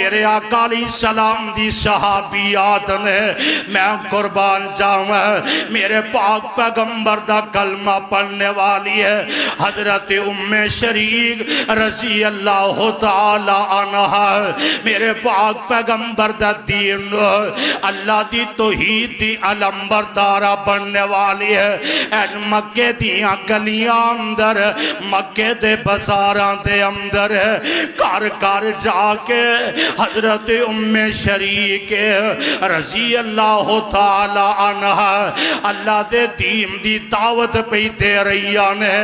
میرے آقا علیہ السلام دی صحابیات نے میں قربان جاؤں میرے پاک پیغمبر دا کلمہ پڑھنے والی ہے حضرت ام شریک رضی اللہ تعالی عنہ میرے پاک پیغمبر دا دین اللہ دی توحید دی علم بردارہ بننے والی ہے این مکے دیاں گلیاں اندر مکے دے بازاراں دے اندر کار کار جا کے حضرت ام شریک رضی اللہ تعالی عنہ اللہ دے دین دی دعوت پہ دے رہی آنے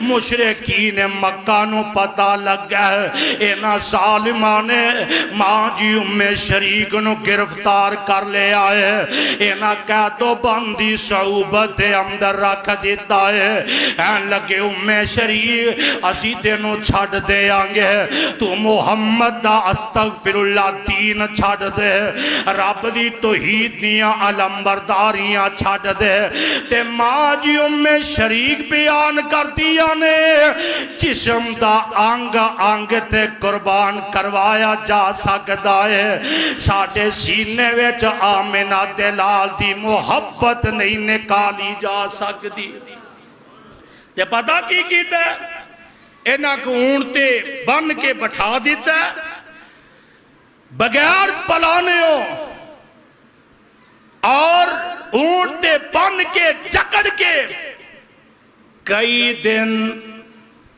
مشرقین مکہ نو پتہ لگ گئے اینا ظالمانے ماں جی ام شریک نو گرفتار کر لے آئے اینا قید و بندی صعوبت دے اندر رکھ دیتا ہے این لگے ام شریک اسی دنوں چھڑ دے آنگے تو محمد دا استغفر اللہ دین چھڑ دے رب دی توحید دیاں علم برداریاں چھڑ دے تے ماں جی ام شریک بیان کر دیا نے جسم دا آنگ آنگ تے قربان کروایا جا سکتا ہے ساڑھے سینے ویچ آمنہ دلال دی محبت نہیں نکالی جا سکتی تے پتہ کی کیتا ہے اینا کو اونٹے بن کے بٹھا دیتا ہے بغیر پلانے ہو اور اونٹے بن کے چکڑ کے کئی دن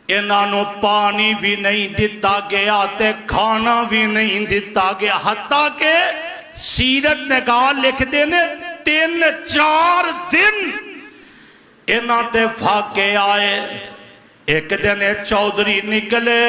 انہوں پانی بھی نہیں دیتا گیا تے کھانا بھی نہیں دیتا گیا حتیٰ کہ سیرت نگاہ لکھ دینے 3-4 دن انہوں تے پھاکے آئے ایک دن چودھری نکلے